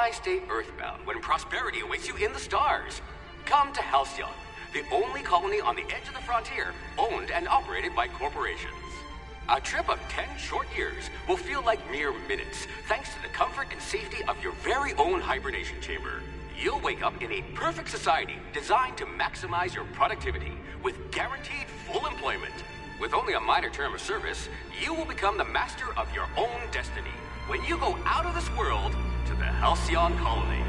why stay earthbound when prosperity awaits you in the stars? Come to Halcyon, the only colony on the edge of the frontier, owned and operated by corporations. A trip of 10 short years will feel like mere minutes, thanks to the comfort and safety of your very own hibernation chamber. You'll wake up in a perfect society designed to maximize your productivity with guaranteed full employment. With only a minor term of service, you will become the master of your own destiny when you go out of this world to the Halcyon colony.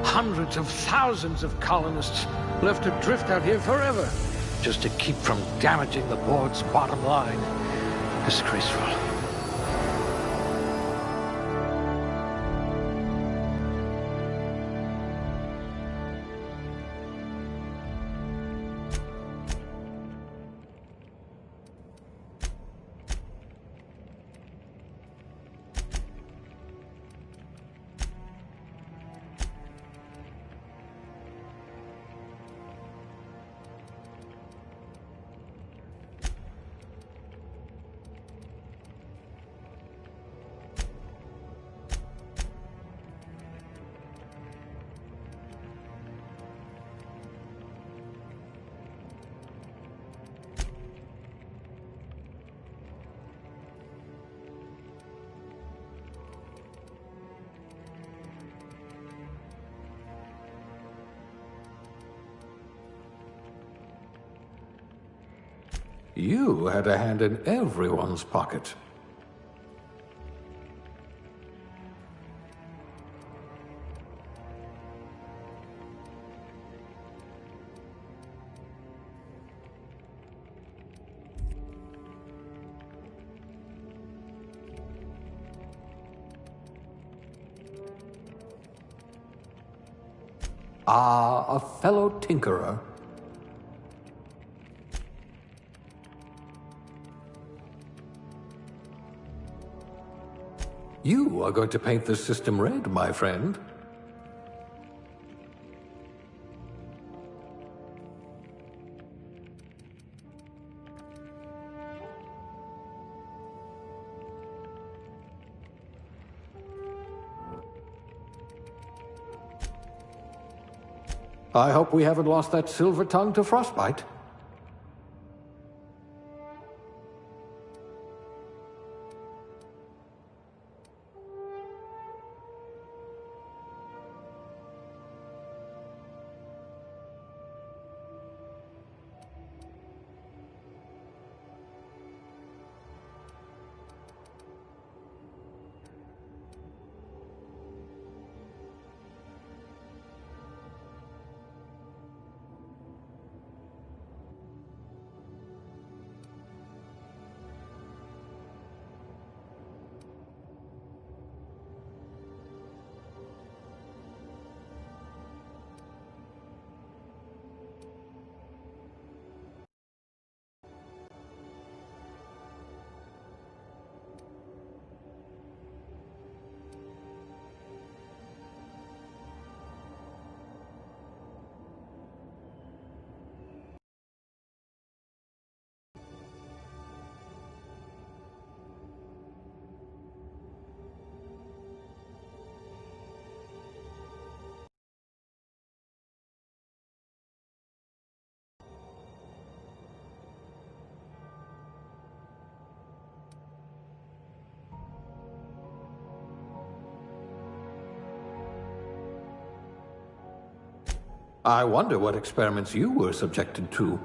Hundreds of thousands of colonists left adrift out here forever, just to keep from damaging the board's bottom line. Disgraceful. You had a hand in everyone's pocket. Ah, a fellow tinkerer. You are going to paint this system red, my friend. I hope we haven't lost that silver tongue to frostbite. I wonder what experiments you were subjected to.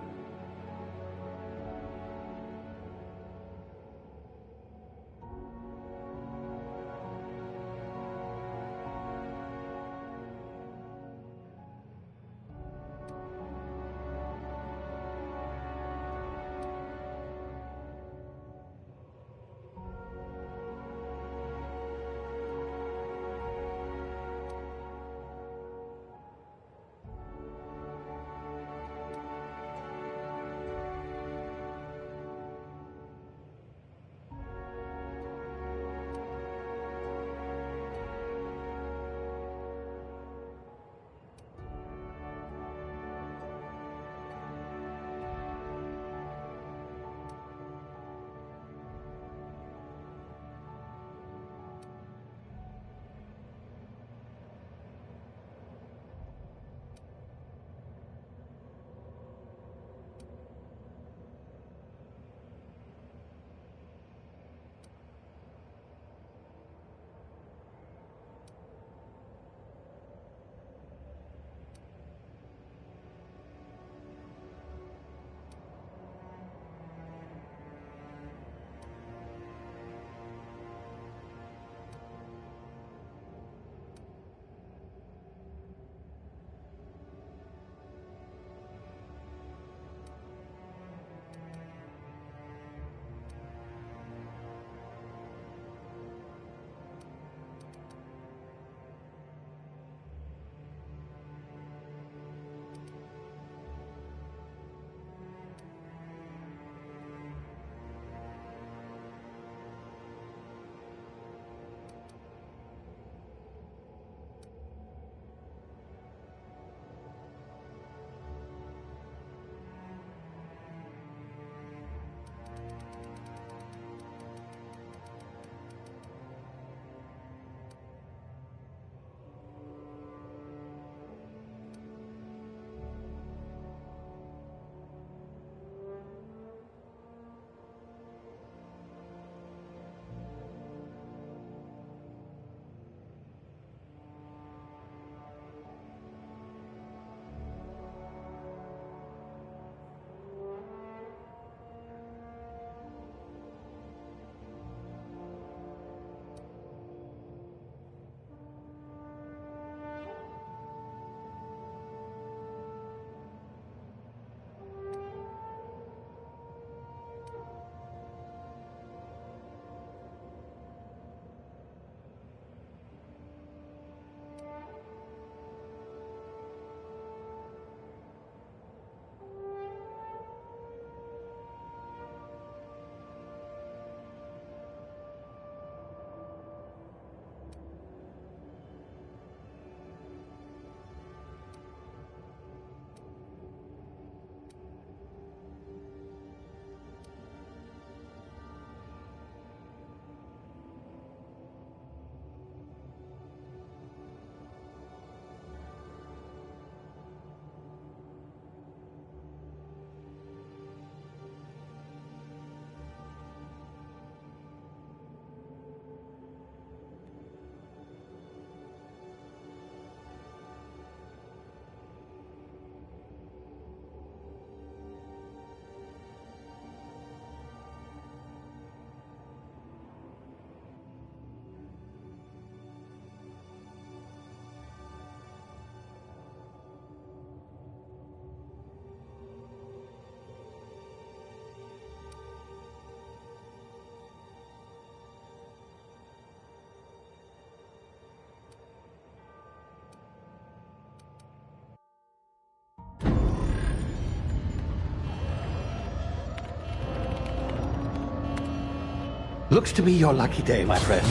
Looks to be your lucky day, my friend.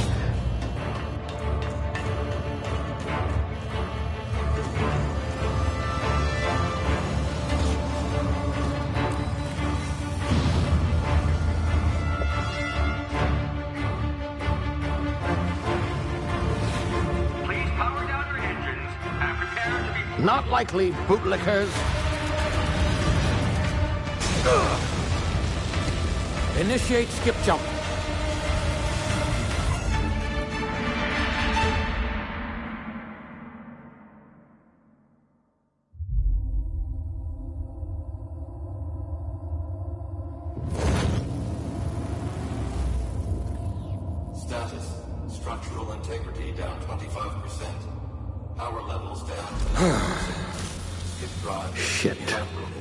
Please power down your engines and prepare to be... Not likely, bootlickers. Initiate skip jump. integrity down 25%. Power levels down 10%. Skip drive Shit. inoperable.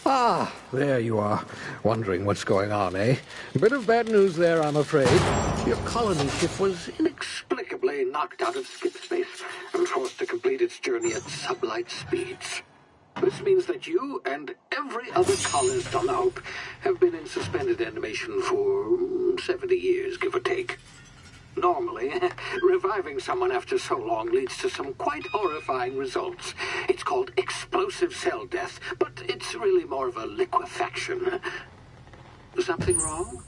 Ah, there you are. Wondering what's going on, eh? A bit of bad news there, I'm afraid. Your colony ship was inexplicably knocked out of skip space and forced to complete its journey at sublight speeds. This means that you and every other colonist on the Hope have been in suspended animation for 70 years, give or take. Normally, reviving someone after so long leads to some quite horrifying results. It's called explosive cell death, but it's really more of a liquefaction. Something wrong?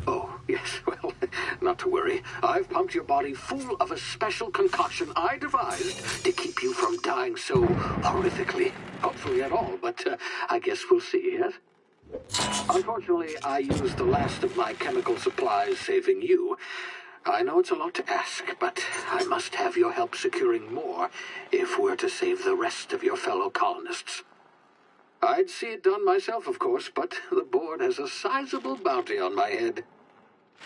Oh, yes, well, not to worry. I've pumped your body full of a special concoction I devised to keep you from dying so horrifically. Hopefully at all, but I guess we'll see, yes? Unfortunately, I used the last of my chemical supplies saving you. I know it's a lot to ask, but I must have your help securing more if we're to save the rest of your fellow colonists. I'd see it done myself, of course, but the board has a sizable bounty on my head.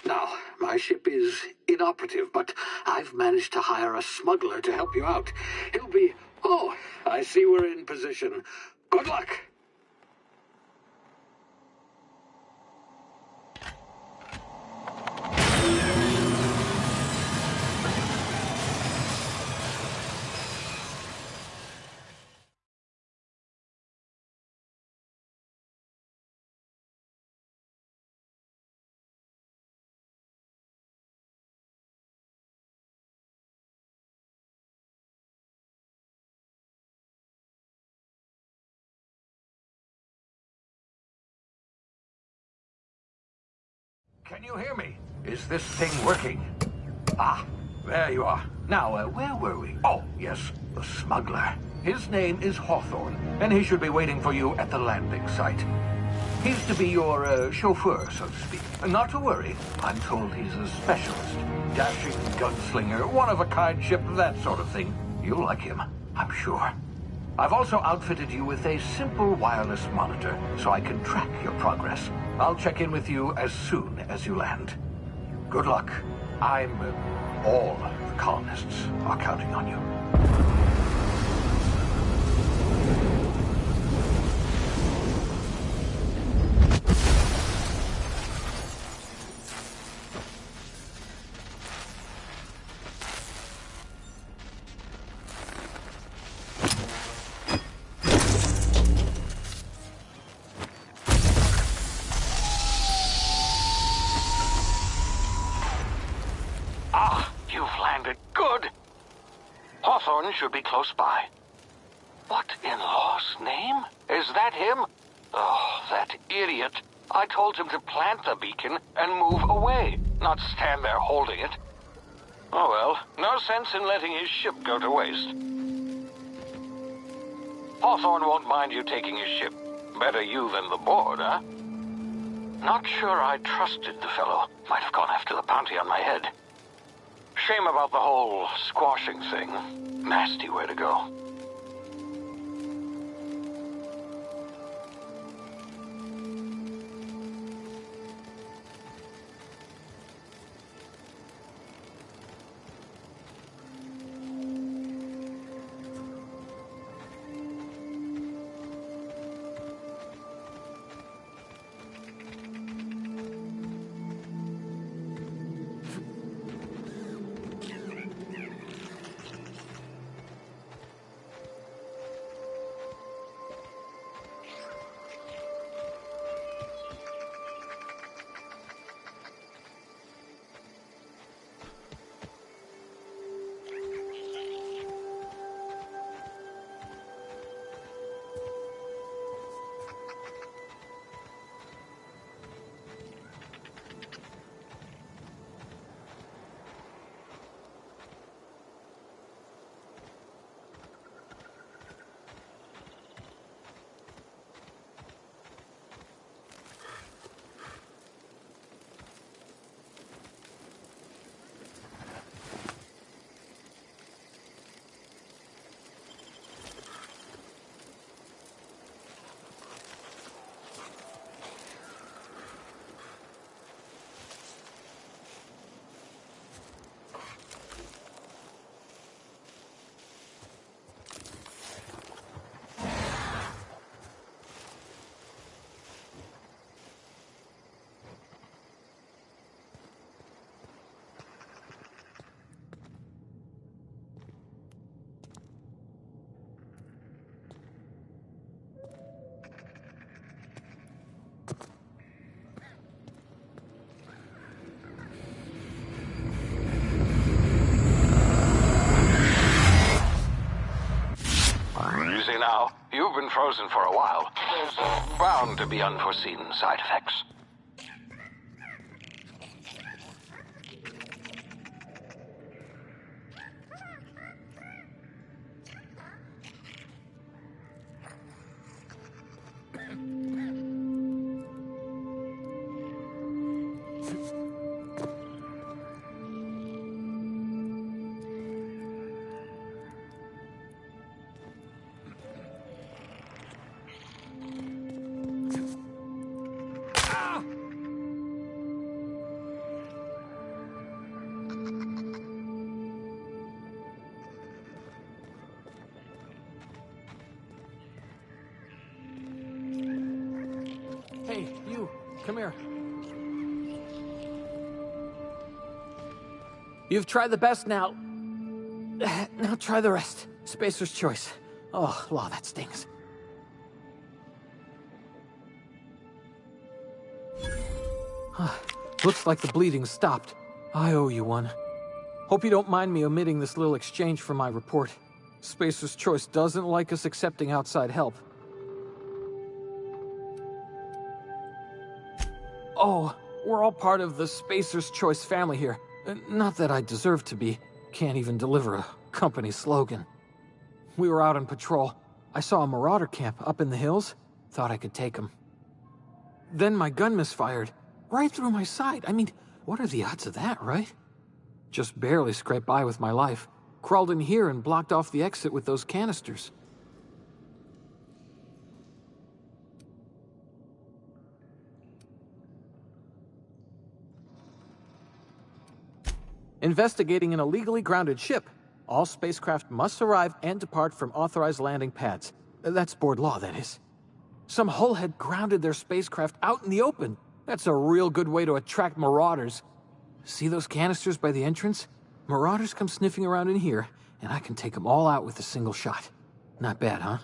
Now, my ship is inoperative, but I've managed to hire a smuggler to help you out. He'll be... Oh, I see we're in position. Good luck! Can you hear me? Is this thing working? Ah, there you are. Now, where were we? Oh, yes, the smuggler. His name is Hawthorne, and he should be waiting for you at the landing site. He's to be your chauffeur, so to speak. Not to worry. I'm told he's a specialist. Dashing gunslinger, one-of-a-kind ship, that sort of thing. You'll like him, I'm sure. I've also outfitted you with a simple wireless monitor, so I can track your progress. I'll check in with you as soon as you land. Good luck. All the colonists are counting on you. Hawthorne should be close by. What in law's name? Is that him? Oh, that idiot. I told him to plant the beacon and move away, not stand there holding it. Oh well, no sense in letting his ship go to waste. Hawthorne won't mind you taking his ship. Better you than the board, huh? Not sure I trusted the fellow. Might have gone after the bounty on my head. Shame about the whole squashing thing. Nasty way to go. frozen for a while. There's bound to be unforeseen side effects. Hey, you, come here. You've tried the best now. Now try the rest. Spacer's choice. Oh, law, that stings. Looks like the bleeding stopped. I owe you one. Hope you don't mind me omitting this little exchange from my report. Spacer's choice doesn't like us accepting outside help. Oh, we're all part of the Spacer's Choice family here. Not that I deserve to be. Can't even deliver a company slogan. We were out on patrol. I saw a marauder camp up in the hills. Thought I could take them. Then my gun misfired. Right through my side. I mean, what are the odds of that, right? Just barely scraped by with my life. Crawled in here and blocked off the exit with those canisters. Investigating an illegally grounded ship. All spacecraft must arrive and depart from authorized landing pads. That's board law, that is. Some hullhead grounded their spacecraft out in the open. That's a real good way to attract marauders. See those canisters by the entrance? Marauders come sniffing around in here, and I can take them all out with a single shot. Not bad, huh?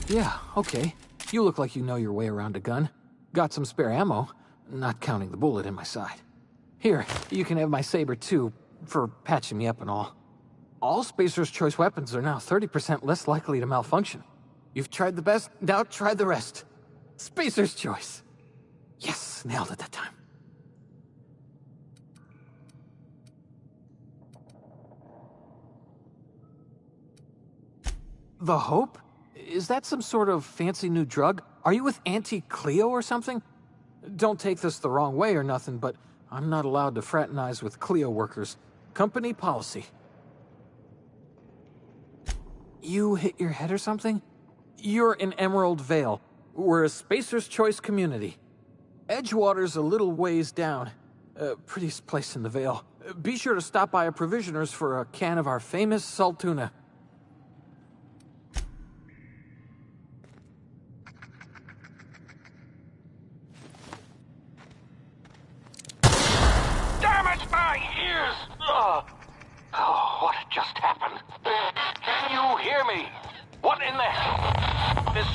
Yeah, okay. You look like you know your way around a gun. Got some spare ammo, not counting the bullet in my side. Here, you can have my saber too, for patching me up and all. All Spacer's Choice weapons are now 30% less likely to malfunction. You've tried the best, now try the rest. Spacer's Choice. Yes, nailed it that time. The Hope? Is that some sort of fancy new drug? Are you with Auntie Cleo or something? Don't take this the wrong way or nothing, but I'm not allowed to fraternize with Cleo workers. Company policy. You hit your head or something? You're in Emerald Vale. We're a Spacer's Choice community. Edgewater's a little ways down. Prettiest place in the Vale. Be sure to stop by a provisioner's for a can of our famous salt tuna. Oh, what just happened? Can you hear me? What in the hell? This...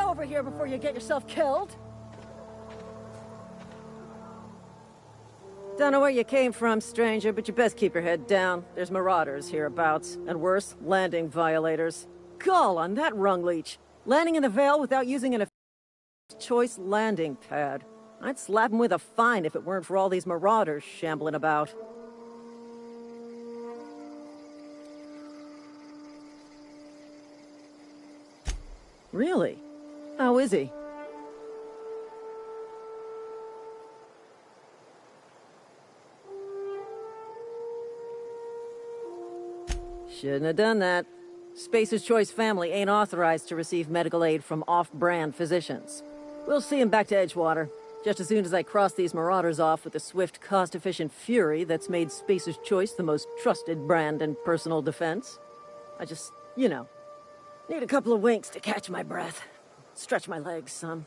over here before you get yourself killed. Don't know where you came from, stranger, but you best keep your head down. There's marauders hereabouts, and worse, landing violators. Gall on that rung leech. Landing in the Vale without using an choice landing pad. I'd slap him with a fine if it weren't for all these marauders shambling about. Really? How is he? Shouldn't have done that. Spacer's Choice family ain't authorized to receive medical aid from off-brand physicians. We'll see him back to Edgewater, just as soon as I cross these marauders off with the swift, cost-efficient fury that's made Spacer's Choice the most trusted brand in personal defense. I just, you know, need a couple of winks to catch my breath. Stretch my legs some.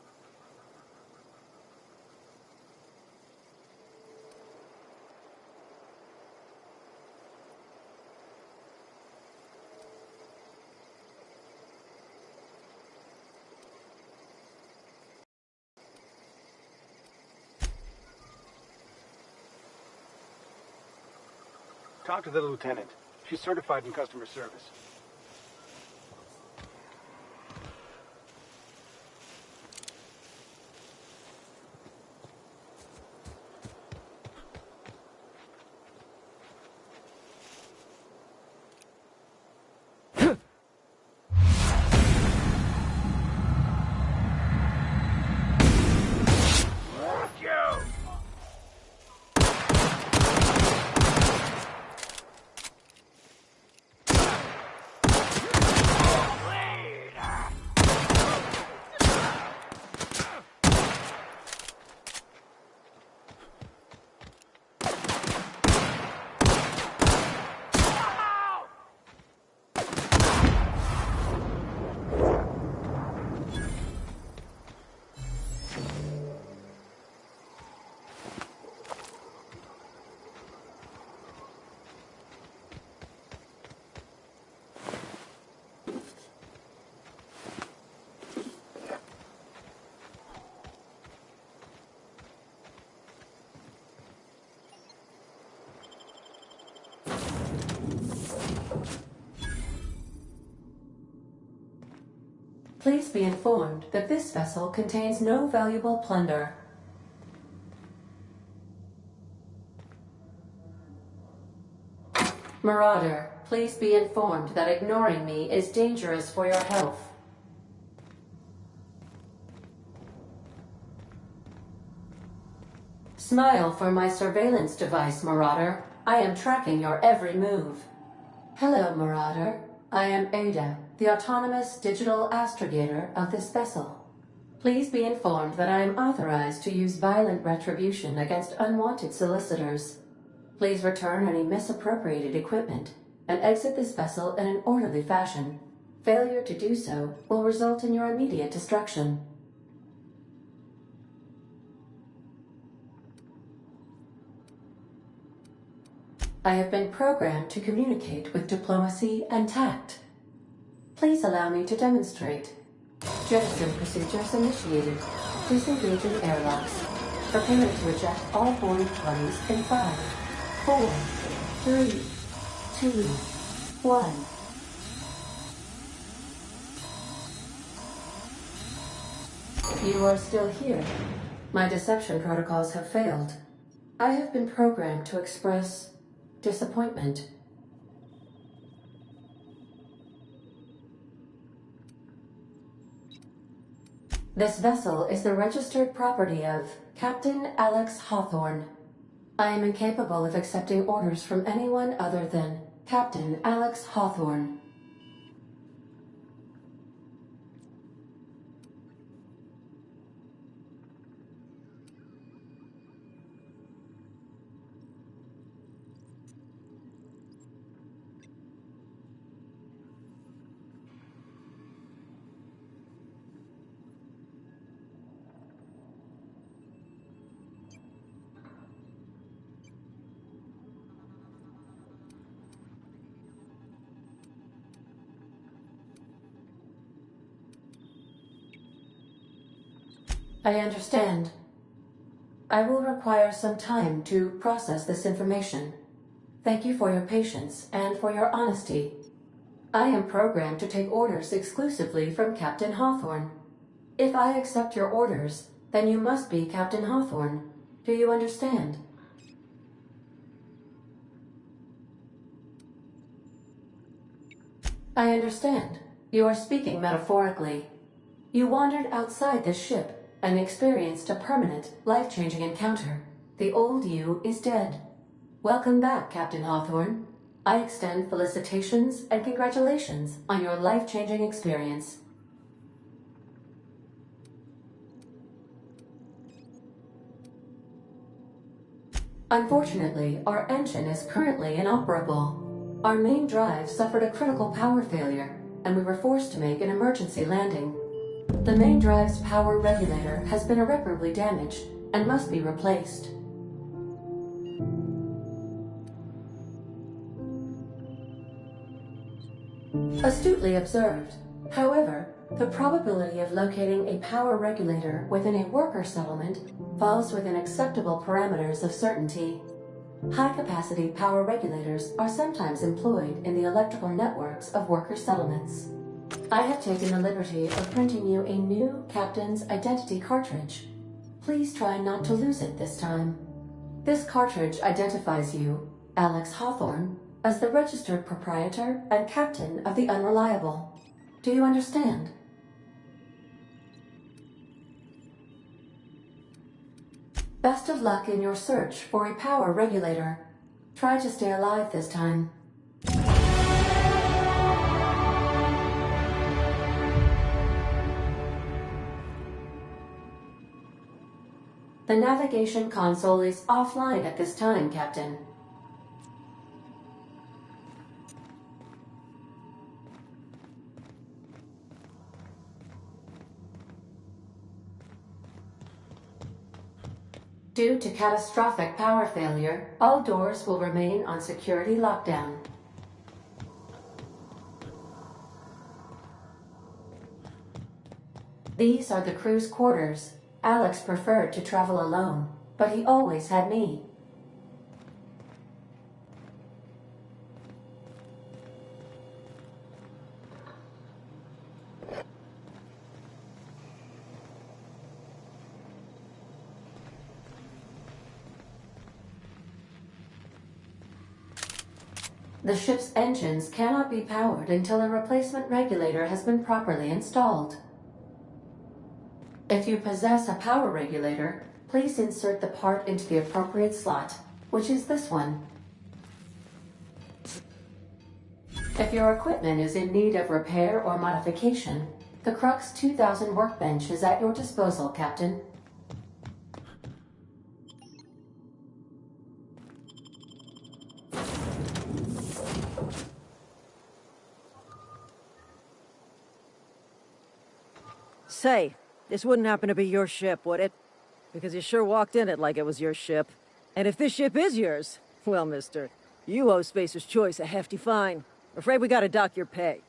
Talk to the lieutenant. She's certified in customer service. Please be informed that this vessel contains no valuable plunder. Marauder, please be informed that ignoring me is dangerous for your health. Smile for my surveillance device, Marauder. I am tracking your every move. Hello, Marauder. I am Ada, the autonomous digital astrogator of this vessel. Please be informed that I am authorized to use violent retribution against unwanted solicitors. Please return any misappropriated equipment and exit this vessel in an orderly fashion. Failure to do so will result in your immediate destruction. I have been programmed to communicate with diplomacy and tact. Please allow me to demonstrate. Jettison procedures initiated. Disengaging airlocks. Prepare to eject all boarding parties in 5, 4, 3, 2, 1. You are still here. My deception protocols have failed. I have been programmed to express disappointment. This vessel is the registered property of Captain Alex Hawthorne. I am incapable of accepting orders from anyone other than Captain Alex Hawthorne. I understand. I will require some time to process this information. Thank you for your patience and for your honesty. I am programmed to take orders exclusively from Captain Hawthorne. If I accept your orders, then you must be Captain Hawthorne. Do you understand? I understand. You are speaking metaphorically. You wandered outside this ship and experienced a permanent, life-changing encounter. The old you is dead. Welcome back, Captain Hawthorne. I extend felicitations and congratulations on your life-changing experience. Unfortunately, our engine is currently inoperable. Our main drive suffered a critical power failure, and we were forced to make an emergency landing. The main drive's power regulator has been irreparably damaged and must be replaced. Astutely observed. However, the probability of locating a power regulator within a worker settlement falls within acceptable parameters of certainty. High-capacity power regulators are sometimes employed in the electrical networks of worker settlements. I have taken the liberty of printing you a new Captain's Identity cartridge. Please try not to lose it this time. This cartridge identifies you, Alex Hawthorne, as the registered proprietor and captain of the Unreliable. Do you understand? Best of luck in your search for a power regulator. Try to stay alive this time. The navigation console is offline at this time, Captain. Due to catastrophic power failure, all doors will remain on security lockdown. These are the crew's quarters. Alex preferred to travel alone, but he always had me. The ship's engines cannot be powered until a replacement regulator has been properly installed. If you possess a power regulator, please insert the part into the appropriate slot, which is this one. If your equipment is in need of repair or modification, the Crux 2000 workbench is at your disposal, Captain. Say, this wouldn't happen to be your ship, would it? Because you sure walked in it like it was your ship. And if this ship is yours, well, mister, you owe Spacer's Choice a hefty fine. Afraid we gotta dock your pay.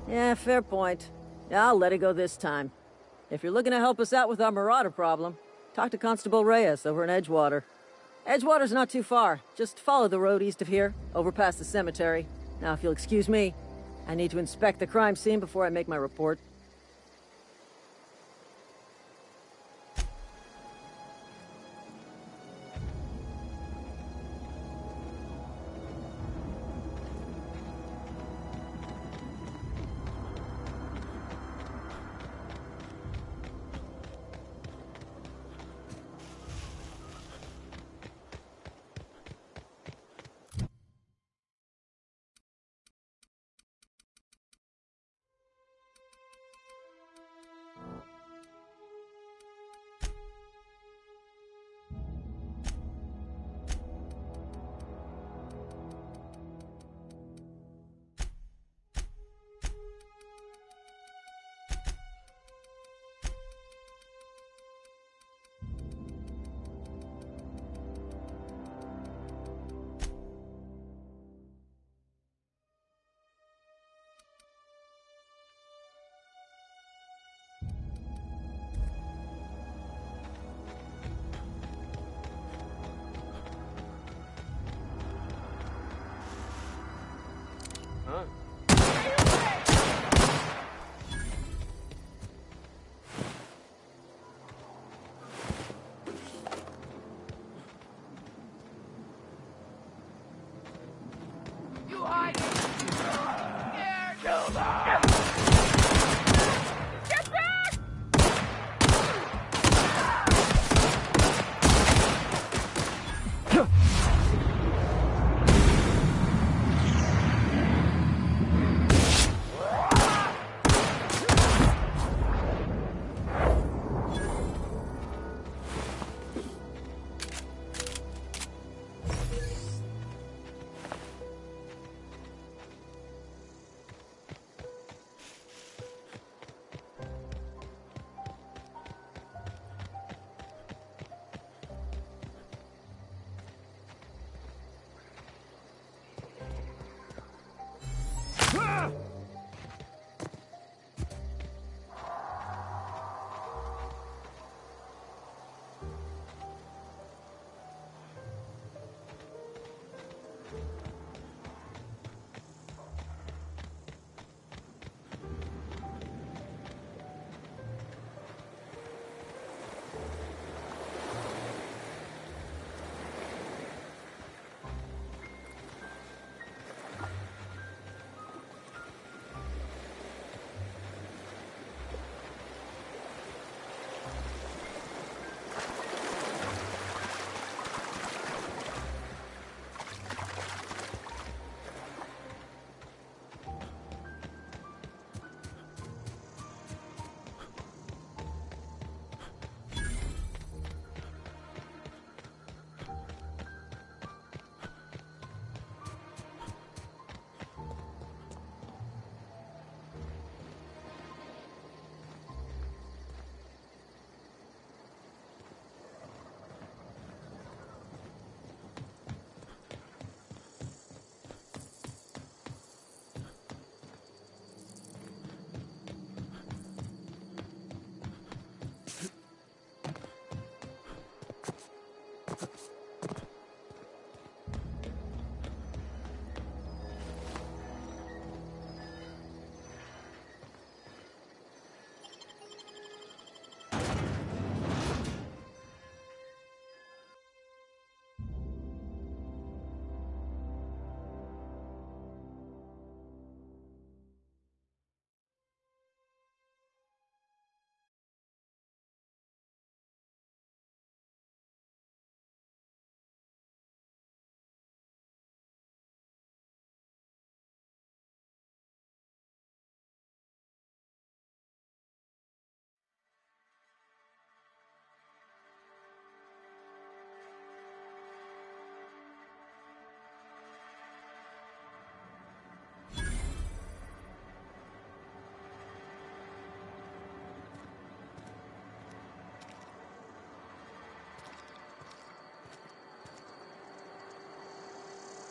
Yeah, fair point. I'll let it go this time. If you're looking to help us out with our Marauder problem, talk to Constable Reyes over in Edgewater. Edgewater's not too far. Just follow the road east of here, over past the cemetery. Now, if you'll excuse me, I need to inspect the crime scene before I make my report.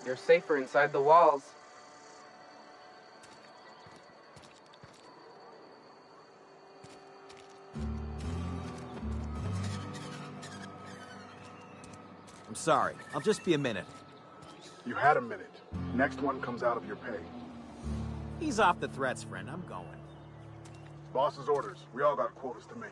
You're safer inside the walls. I'm sorry. I'll just be a minute. You had a minute. Next one comes out of your pay. Ease off the threats, friend. I'm going. Boss's orders. We all got quotas to make.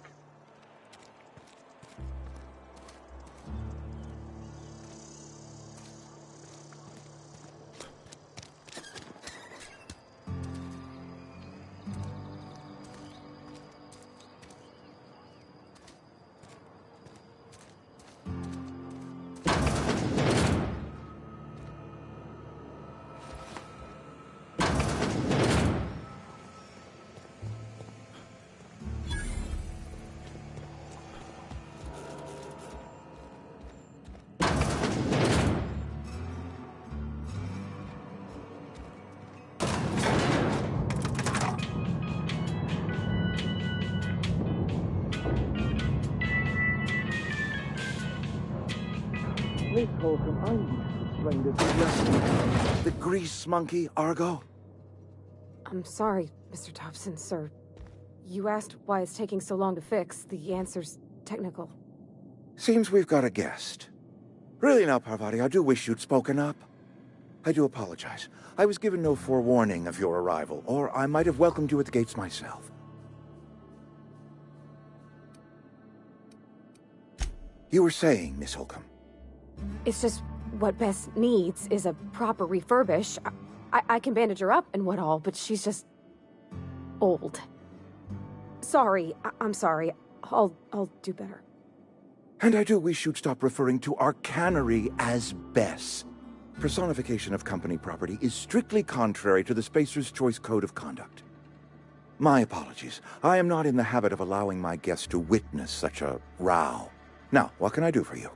The grease monkey, Argo? I'm sorry, Mr. Thompson, sir. You asked why it's taking so long to fix. The answer's technical. Seems we've got a guest. Really now, Parvati, I do wish you'd spoken up. I do apologize. I was given no forewarning of your arrival, or I might have welcomed you at the gates myself. You were saying, Miss Holcomb. It's just what Bess needs is a proper refurbish. I can bandage her up and what all, but she's just old. Sorry, I'm sorry. I'll do better. And I do wish you'd stop referring to our cannery as Bess. Personification of company property is strictly contrary to the Spacer's Choice Code of Conduct. My apologies. I am not in the habit of allowing my guests to witness such a row. Now, what can I do for you?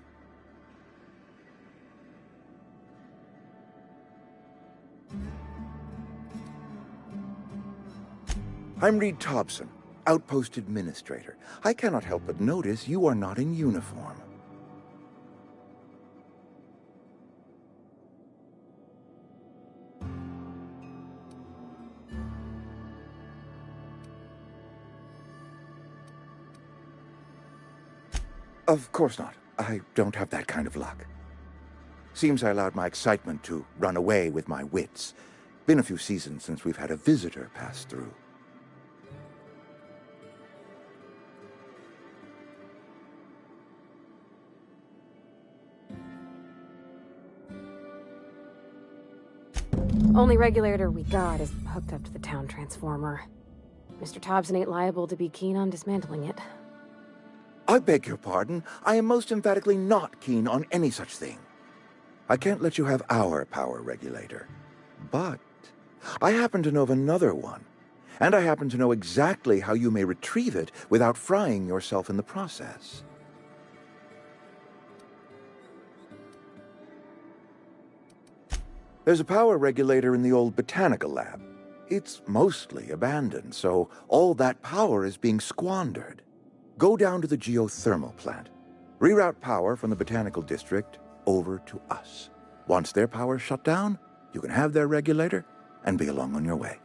I'm Reed Thompson, Outpost Administrator. I cannot help but notice you are not in uniform. Of course not. I don't have that kind of luck. Seems I allowed my excitement to run away with my wits. Been a few seasons since we've had a visitor pass through. Only regulator we got is hooked up to the town transformer. Mr. Thompson ain't liable to be keen on dismantling it. I beg your pardon. I am most emphatically not keen on any such thing. I can't let you have our power regulator. But I happen to know of another one. And I happen to know exactly how you may retrieve it without frying yourself in the process. There's a power regulator in the old botanical lab. It's mostly abandoned, so all that power is being squandered. Go down to the geothermal plant. Reroute power from the botanical district over to us. Once their power's shut down, you can have their regulator and be along on your way.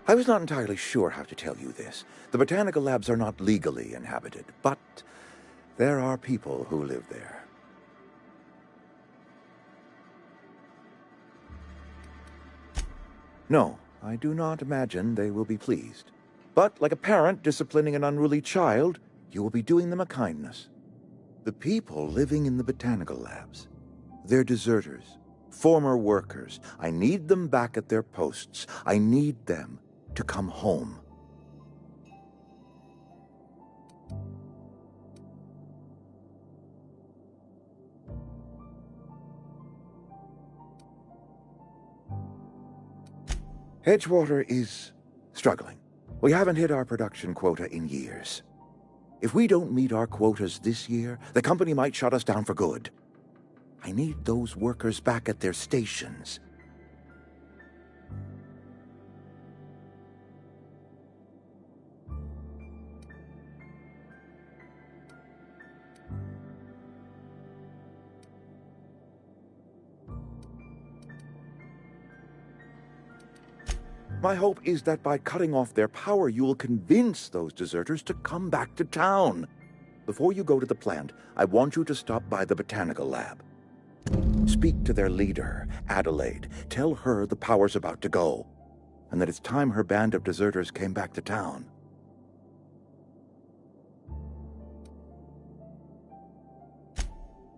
I was not entirely sure how to tell you this. The botanical labs are not legally inhabited, but there are people who live there. No, I do not imagine they will be pleased. But like a parent disciplining an unruly child, you will be doing them a kindness. The people living in the botanical labs, they're deserters, former workers. I need them back at their posts. I need them to come home. Edgewater is struggling. We haven't hit our production quota in years. If we don't meet our quotas this year, the company might shut us down for good. I need those workers back at their stations. My hope is that by cutting off their power, you will convince those deserters to come back to town. Before you go to the plant, I want you to stop by the botanical lab. Speak to their leader, Adelaide. Tell her the power's about to go, and that it's time her band of deserters came back to town.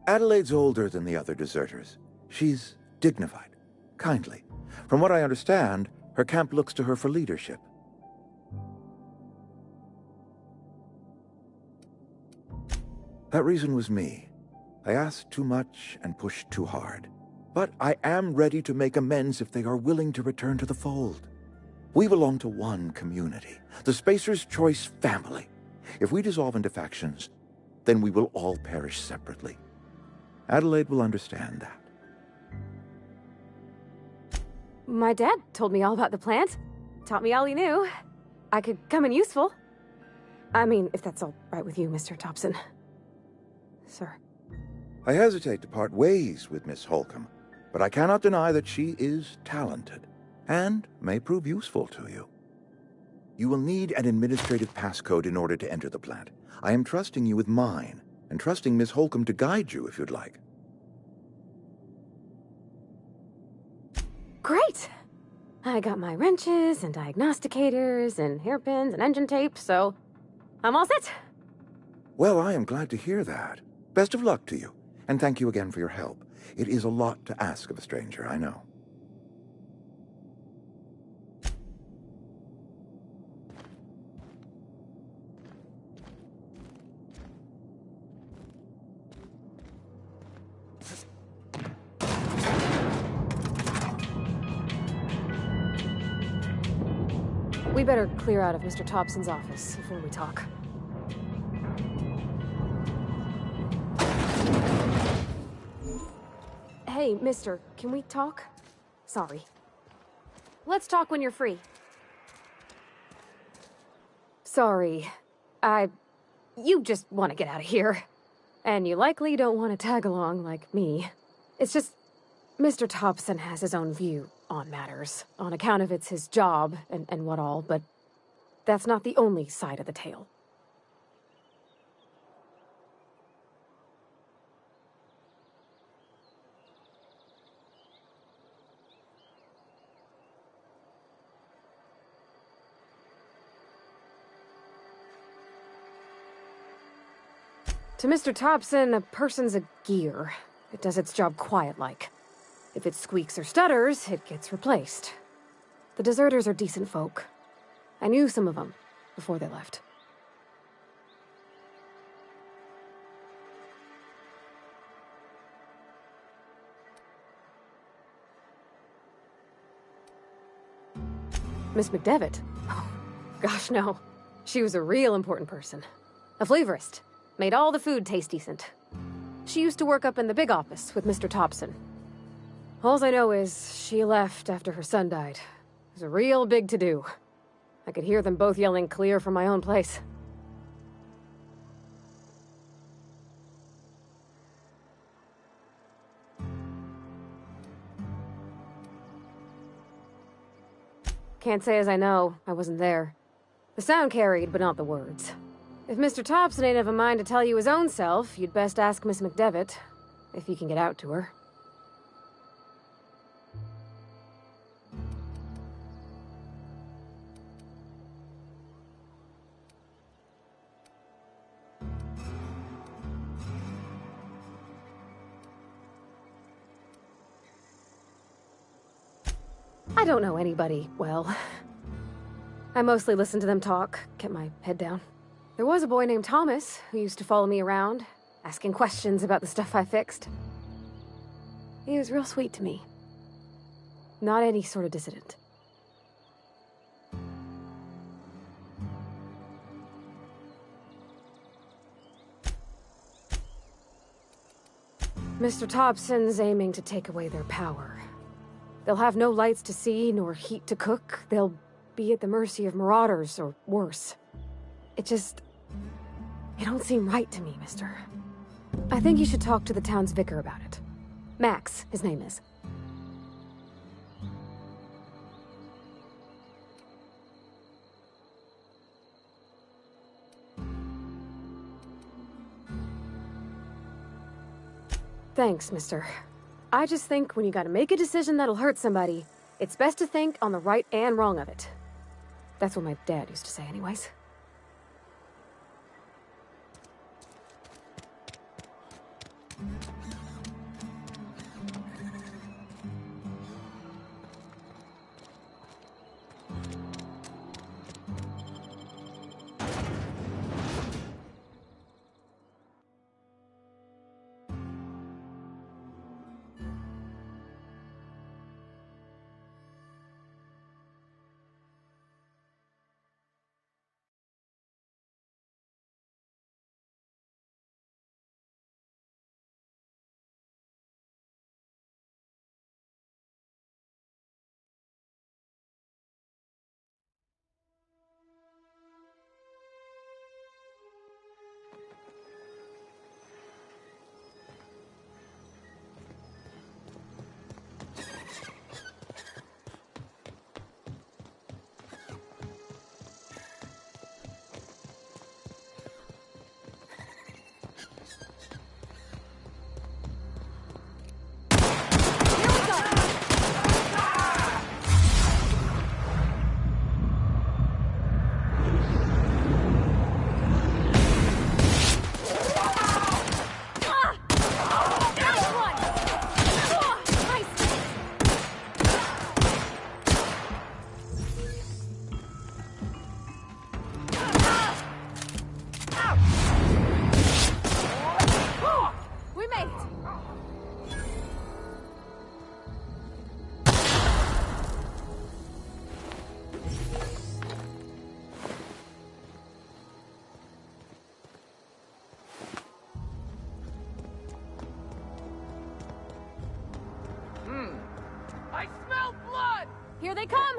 Adelaide's older than the other deserters. She's dignified, kindly. From what I understand, her camp looks to her for leadership. That reason was me. I asked too much and pushed too hard. But I am ready to make amends if they are willing to return to the fold. We belong to one community, the Spacer's Choice family. If we dissolve into factions, then we will all perish separately. Adelaide will understand that. My dad told me all about the plant. Taught me all he knew. I could come in useful. I mean, if that's all right with you, Mr. Thompson. Sir. I hesitate to part ways with Miss Holcomb, but I cannot deny that she is talented and may prove useful to you. You will need an administrative passcode in order to enter the plant. I am trusting you with mine, and trusting Miss Holcomb to guide you if you'd like. Great! I got my wrenches and diagnosticators and hairpins and engine tape, so I'm all set. Well, I am glad to hear that. Best of luck to you, and thank you again for your help. It is a lot to ask of a stranger, I know. We better clear out of Mr. Thompson's office before we talk. Hey, mister, can we talk? Sorry. Let's talk when you're free. Sorry. You just want to get out of here. And you likely don't want to tag along like me. It's just, Mr. Thompson has his own view on matters, on account of it's his job and what all, but that's not the only side of the tale. To Mr. Thompson, a person's a gear. It does its job quiet-like. If it squeaks or stutters, it gets replaced. The deserters are decent folk. I knew some of them before they left. Miss McDevitt? Oh, gosh, no. She was a real important person. A flavorist. Made all the food taste decent. She used to work up in the big office with Mr. Thompson. All I know is she left after her son died. It was a real big to-do. I could hear them both yelling clear from my own place. Can't say as I know. I wasn't there. The sound carried, but not the words. If Mr. Thompson ain't of a mind to tell you his own self, you'd best ask Miss McDevitt, if you can get out to her. I don't know anybody well. I mostly listened to them talk, kept my head down. There was a boy named Thomas who used to follow me around, asking questions about the stuff I fixed. He was real sweet to me. Not any sort of dissident. Mr. Thompson's aiming to take away their power. They'll have no lights to see, nor heat to cook. They'll be at the mercy of marauders, or worse. It don't seem right to me, mister. I think you should talk to the town's vicar about it. Max, his name is. Thanks, mister. I just think when you gotta make a decision that'll hurt somebody, it's best to think on the right and wrong of it. That's what my dad used to say anyways. I smell blood! Here they come!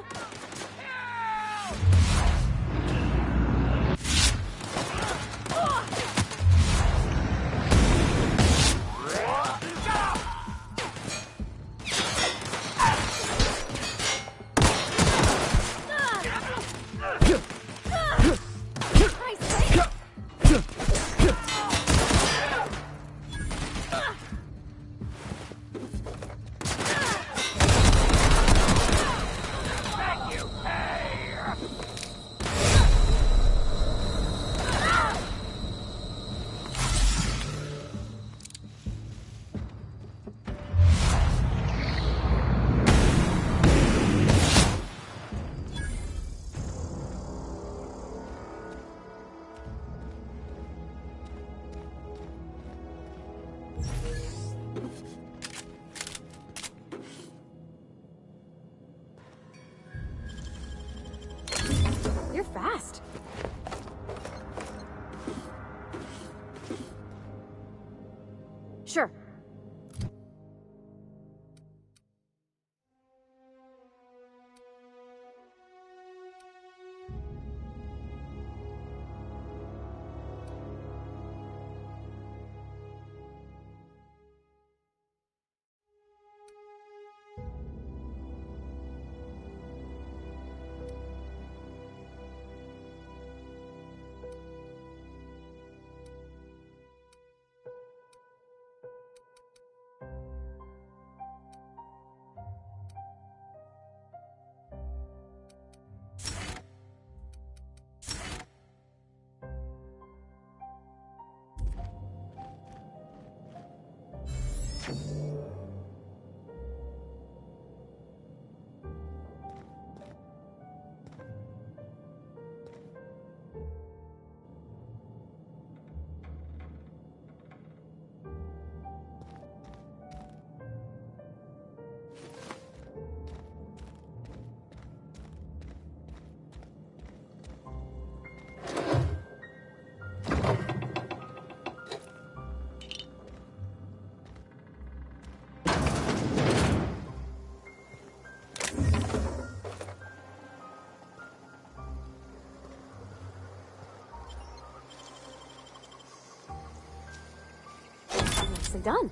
You're fast. Sure. Nicely done.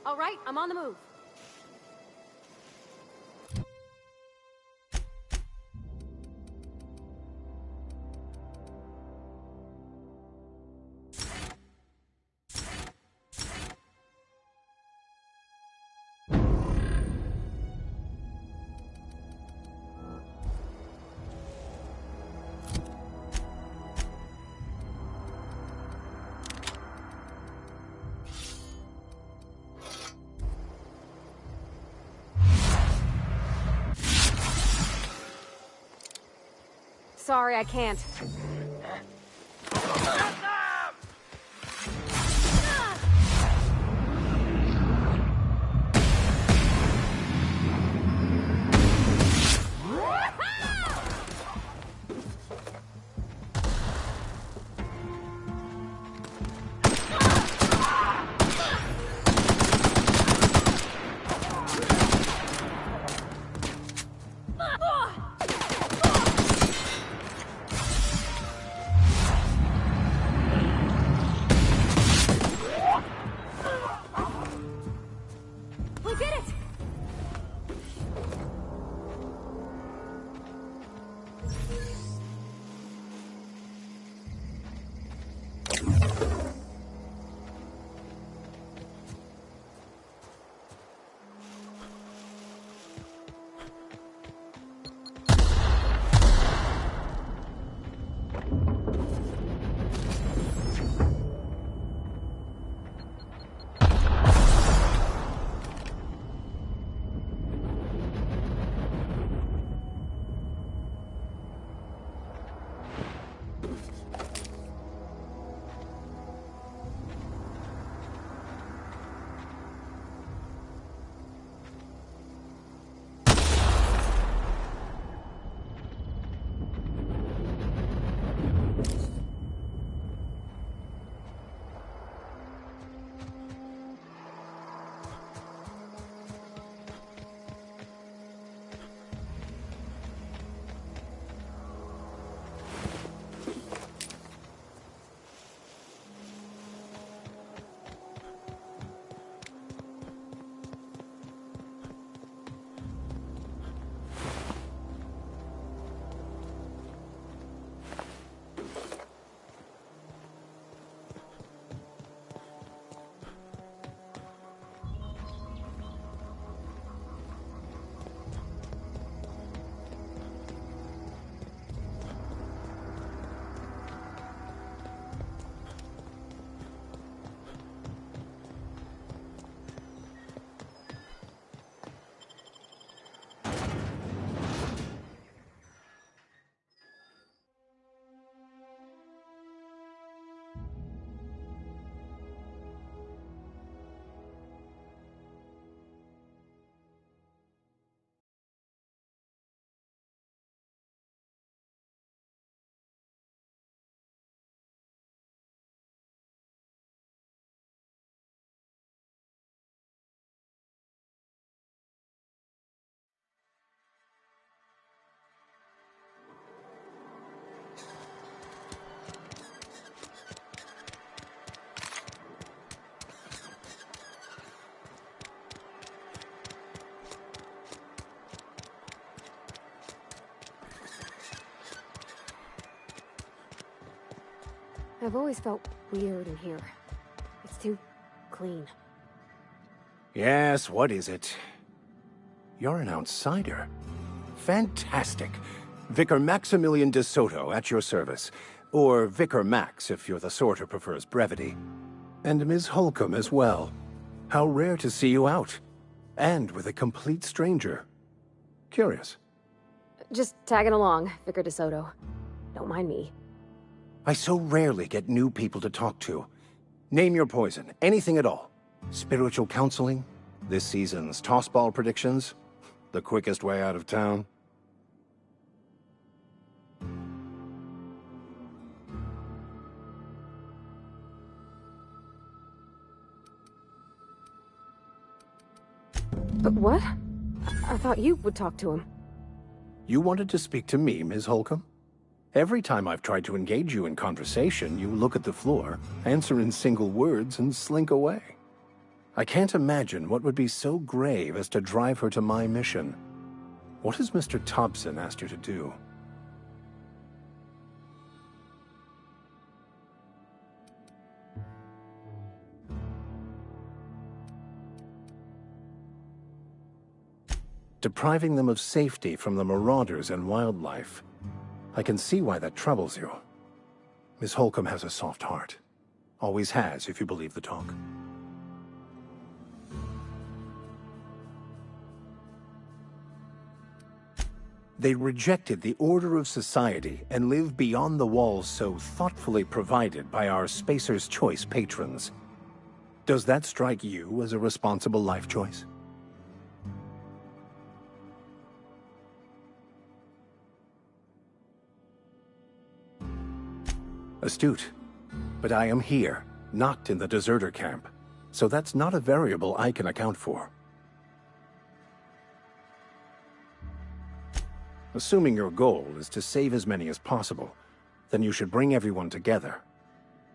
All right, I'm on the move. Sorry, I can't. We did it! I've always felt weird in here. It's too clean. Yes, what is it? You're an outsider. Fantastic. Vicar Maximilian de Soto at your service. Or Vicar Max, if you're the sort who prefers brevity. And Ms. Holcomb as well. How rare to see you out. And with a complete stranger. Curious. Just tagging along, Vicar de Soto. Don't mind me. I so rarely get new people to talk to. Name your poison, anything at all. Spiritual counseling, this season's tossball predictions, the quickest way out of town. But what? I thought you would talk to him. You wanted to speak to me, Ms. Holcomb? Every time I've tried to engage you in conversation, you look at the floor, answer in single words, and slink away. I can't imagine what would be so grave as to drive her to my mission. What has Mr. Thompson asked you to do? Depriving them of safety from the marauders and wildlife. I can see why that troubles you. Miss Holcomb has a soft heart. Always has, if you believe the talk. They rejected the order of society and live beyond the walls so thoughtfully provided by our Spacer's Choice patrons. Does that strike you as a responsible life choice? Astute. But I am here, not in the deserter camp, so that's not a variable I can account for. Assuming your goal is to save as many as possible, then you should bring everyone together.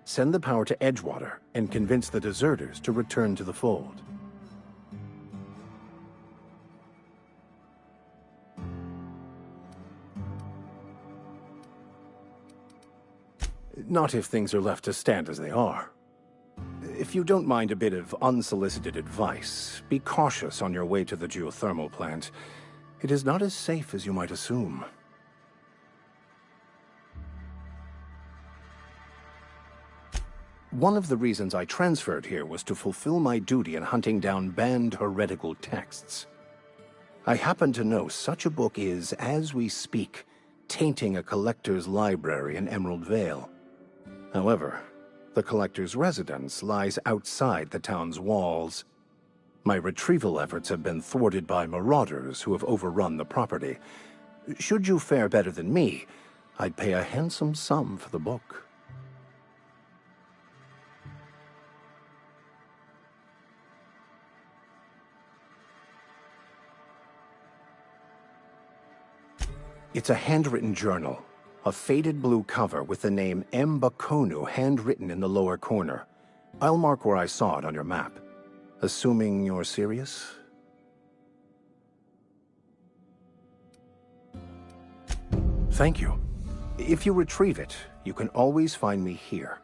Send the power to Edgewater and convince the deserters to return to the fold. Not if things are left to stand as they are. If you don't mind a bit of unsolicited advice, be cautious on your way to the geothermal plant. It is not as safe as you might assume. One of the reasons I transferred here was to fulfill my duty in hunting down banned heretical texts. I happen to know such a book is, as we speak, tainting a collector's library in Emerald Vale. However, the collector's residence lies outside the town's walls. My retrieval efforts have been thwarted by marauders who have overrun the property. Should you fare better than me, I'd pay a handsome sum for the book. It's a handwritten journal, a faded blue cover with the name M. Bakonu handwritten in the lower corner. I'll mark where I saw it on your map. Assuming you're serious? Thank you. If you retrieve it, you can always find me here.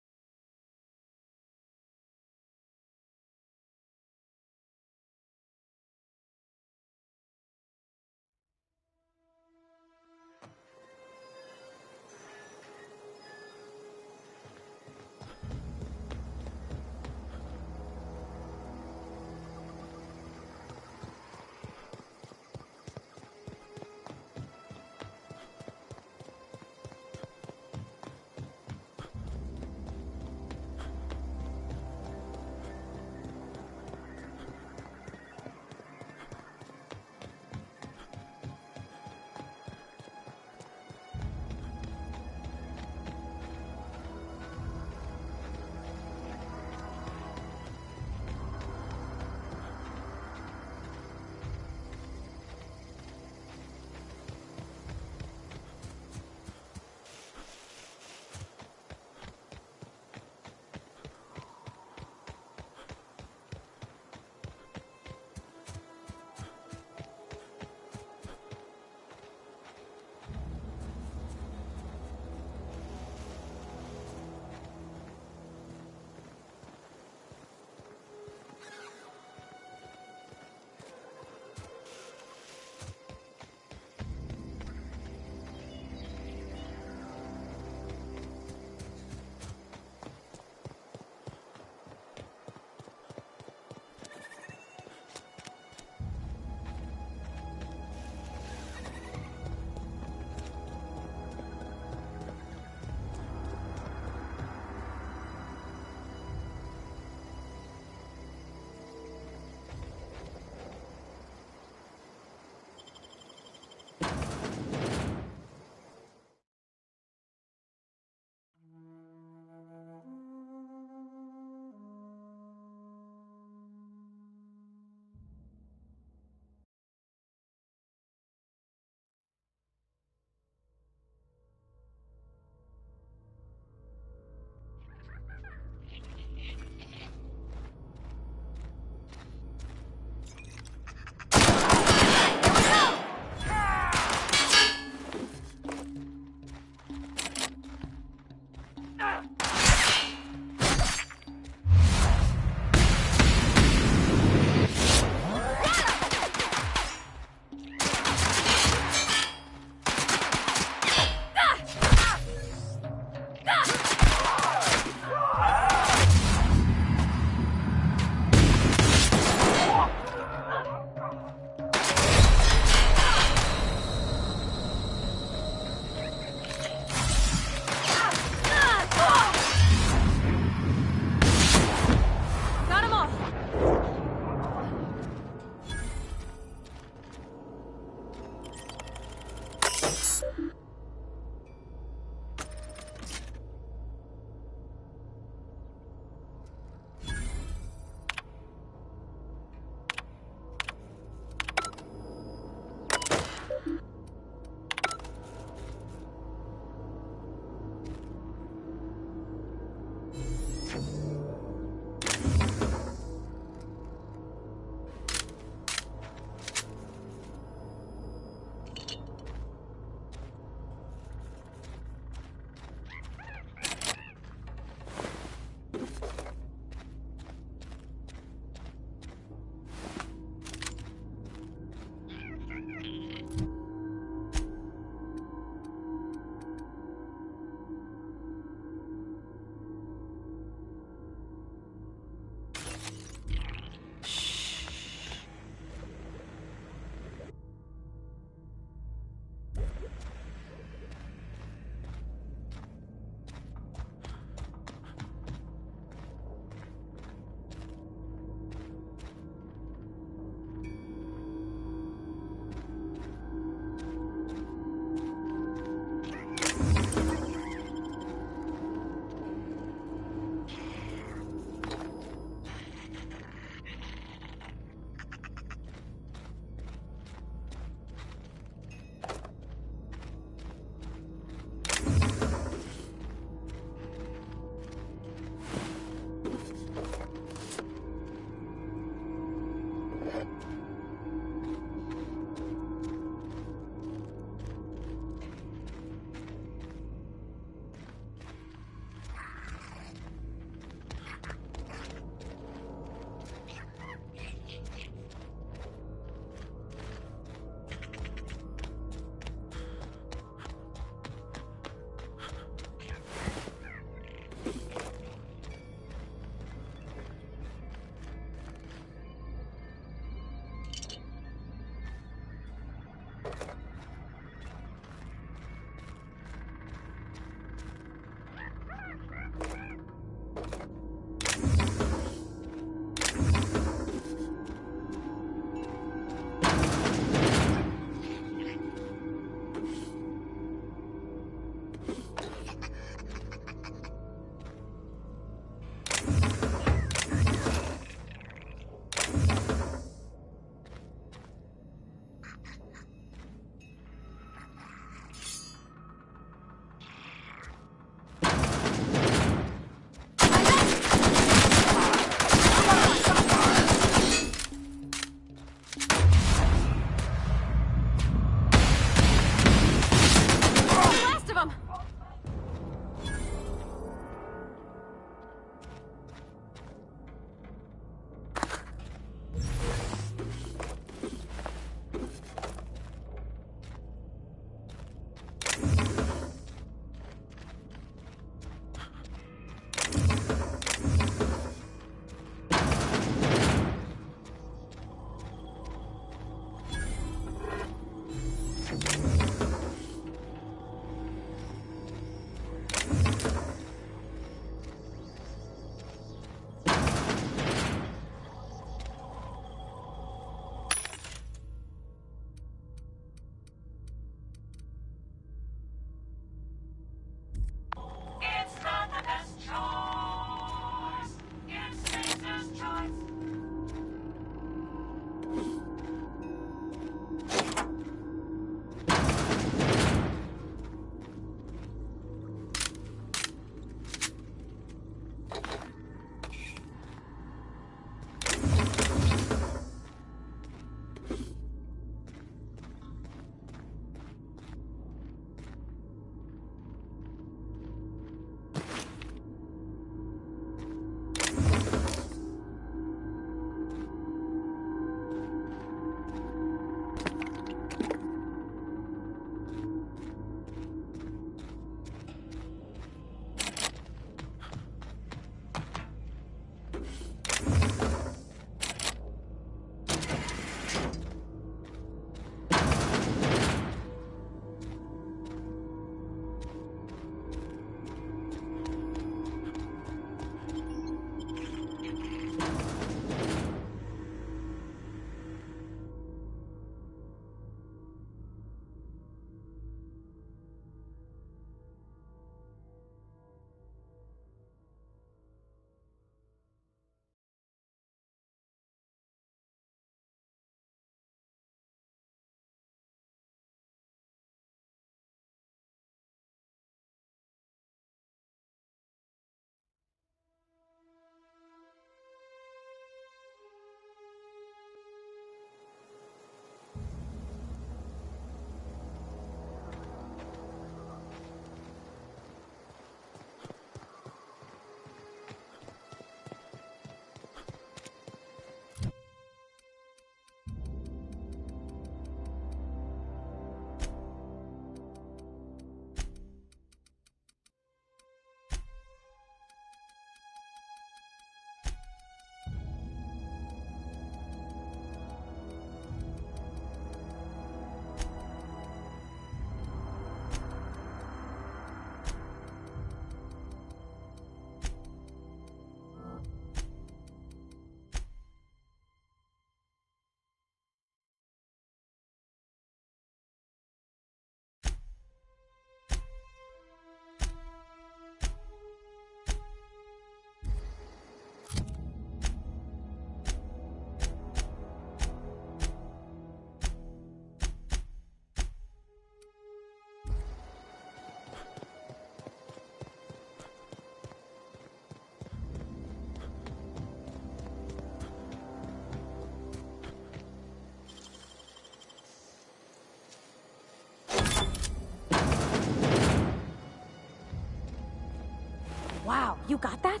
You got that?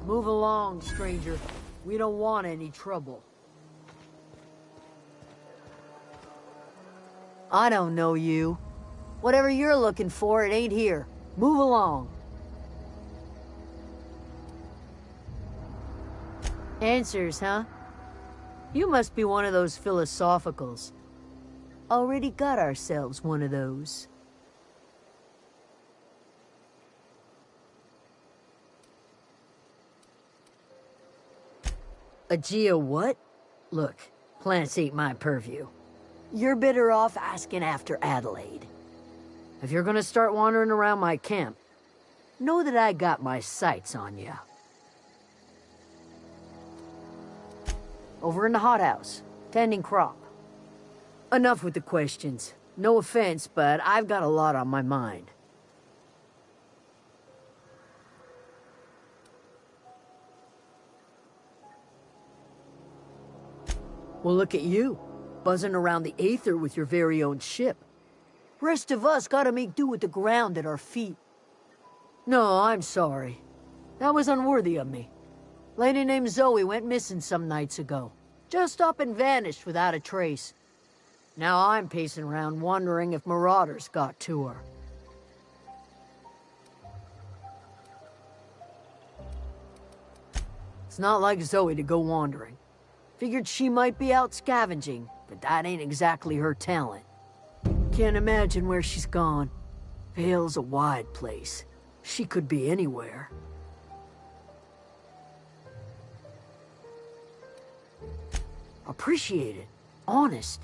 Move along, stranger. We don't want any trouble. I don't know you. Whatever you're looking for, it ain't here. Move along. Answers, huh? You must be one of those philosophicals. Already got ourselves one of those. A geo what? Look, plants ain't my purview. You're better off asking after Adelaide. If you're gonna start wandering around my camp, know that I got my sights on you. Over in the hothouse, tending crop. Enough with the questions. No offense, but I've got a lot on my mind. Well, look at you, buzzing around the Aether with your very own ship. Rest of us gotta make do with the ground at our feet. No, I'm sorry. That was unworthy of me. Lady named Zoe went missing some nights ago. Just up and vanished without a trace. Now I'm pacing around wondering if marauders got to her. It's not like Zoe to go wandering. Figured she might be out scavenging, but that ain't exactly her talent. Can't imagine where she's gone. Vale's a wide place. She could be anywhere. Appreciate it. Honest.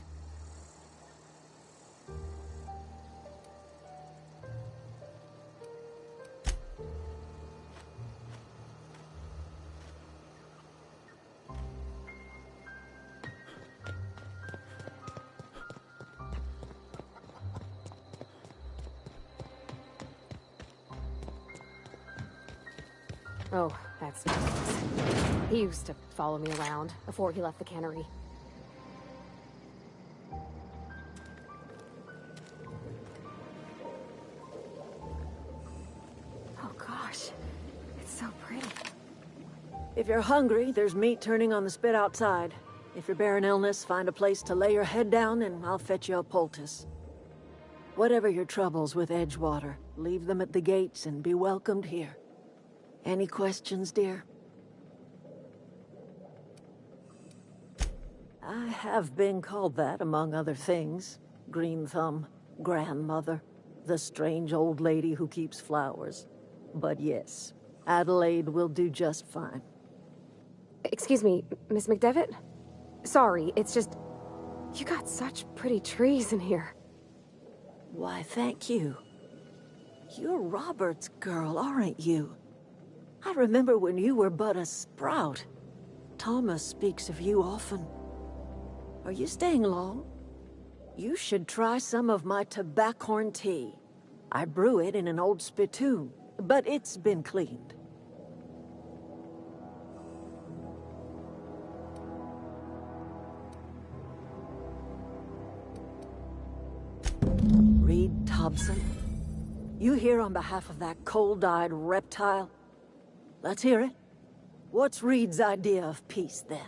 Oh, that's nice. He used to follow me around before he left the cannery. Oh gosh, it's so pretty. If you're hungry, there's meat turning on the spit outside. If you're bearing illness, find a place to lay your head down and I'll fetch you a poultice. Whatever your troubles with Edgewater, leave them at the gates and be welcomed here. Any questions, dear? I have been called that, among other things. Green Thumb, grandmother, the strange old lady who keeps flowers. But yes, Adelaide will do just fine. Excuse me, Miss McDevitt? Sorry, it's just... You got such pretty trees in here. Why, thank you. You're Robert's girl, aren't you? I remember when you were but a sprout. Thomas speaks of you often. Are you staying long? You should try some of my tobaccorn tea. I brew it in an old spittoon, but it's been cleaned. Reed Thompson, you here on behalf of that cold-eyed reptile? Let's hear it. What's Reed's idea of peace, then?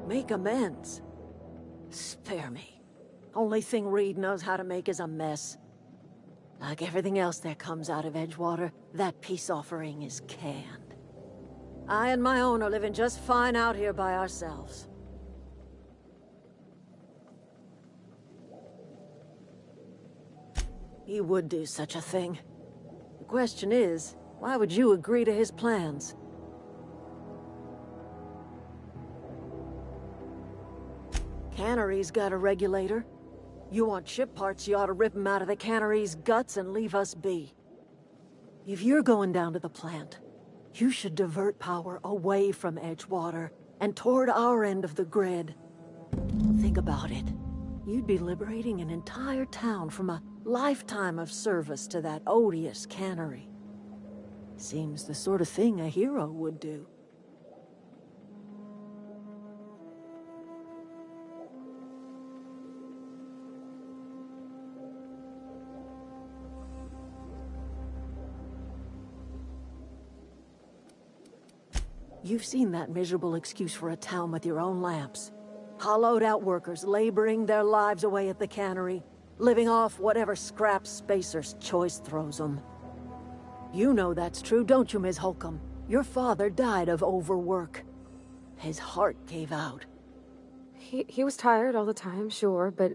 Make amends? Spare me. Only thing Reed knows how to make is a mess. Like everything else that comes out of Edgewater, that peace offering is canned. I and my own are living just fine out here by ourselves. He would do such a thing. The question is, why would you agree to his plans? Cannery's got a regulator. You want ship parts, you ought to rip them out of the cannery's guts and leave us be. If you're going down to the plant, you should divert power away from Edgewater and toward our end of the grid. Think about it. You'd be liberating an entire town from a lifetime of service to that odious cannery. Seems the sort of thing a hero would do. You've seen that miserable excuse for a town with your own lamps. Hollowed-out workers laboring their lives away at the cannery, living off whatever scrap Spacer's choice throws them. You know that's true, don't you, Ms. Holcomb? Your father died of overwork. His heart gave out. He was tired all the time, sure, but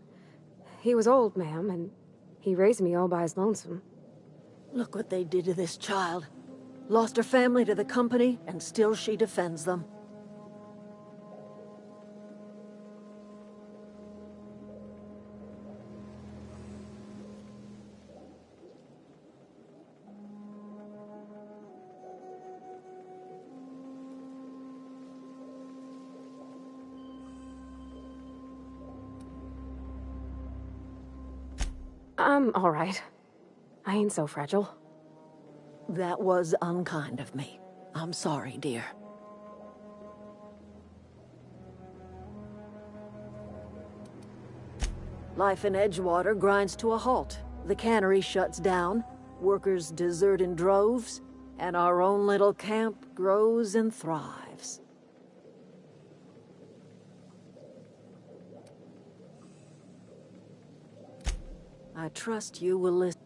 he was old, ma'am, and he raised me all by his lonesome. Look what they did to this child. Lost her family to the company, and still she defends them. I'm all right. I ain't so fragile. That was unkind of me. I'm sorry, dear. Life in Edgewater grinds to a halt. The cannery shuts down, workers desert in droves, and our own little camp grows and thrives. I trust you will listen.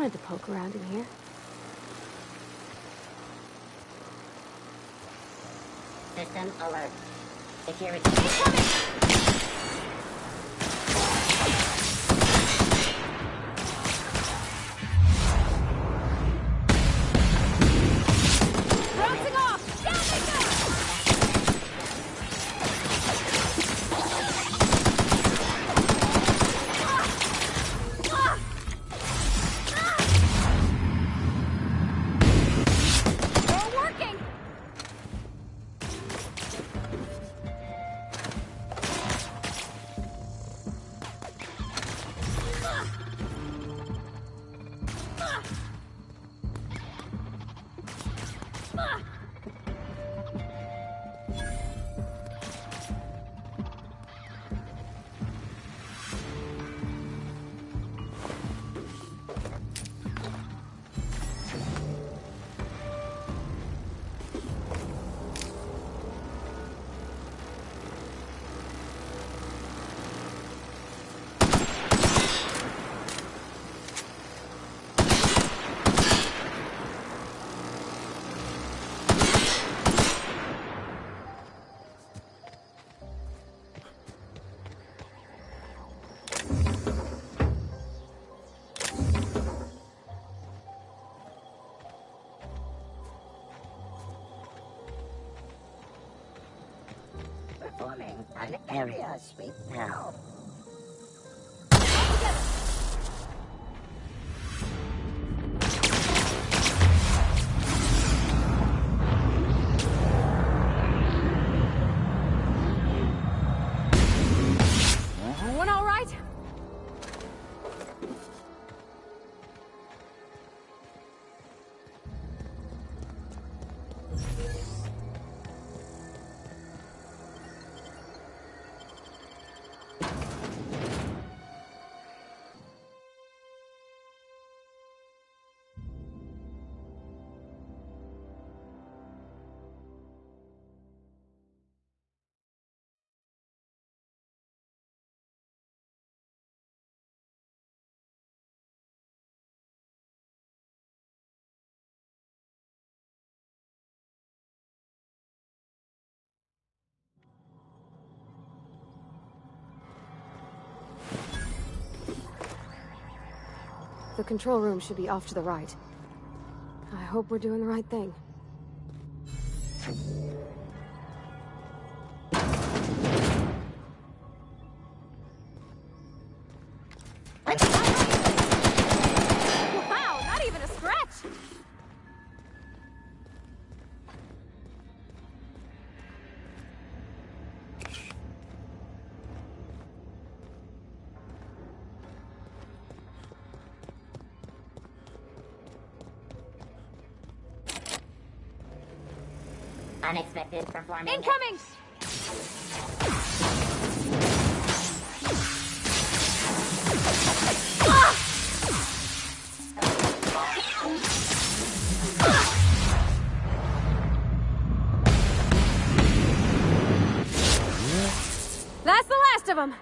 wanted to poke around in here. System alert. Security. Incoming! Bouncing off! Down they go! They're working! Performing an area sweep now. Everyone all right? The control room should be off to the right. I hope we're doing the right thing. Wow, not even a scratch! Unexpected performance. Incoming! That's the last of them!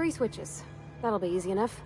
3 switches. That'll be easy enough.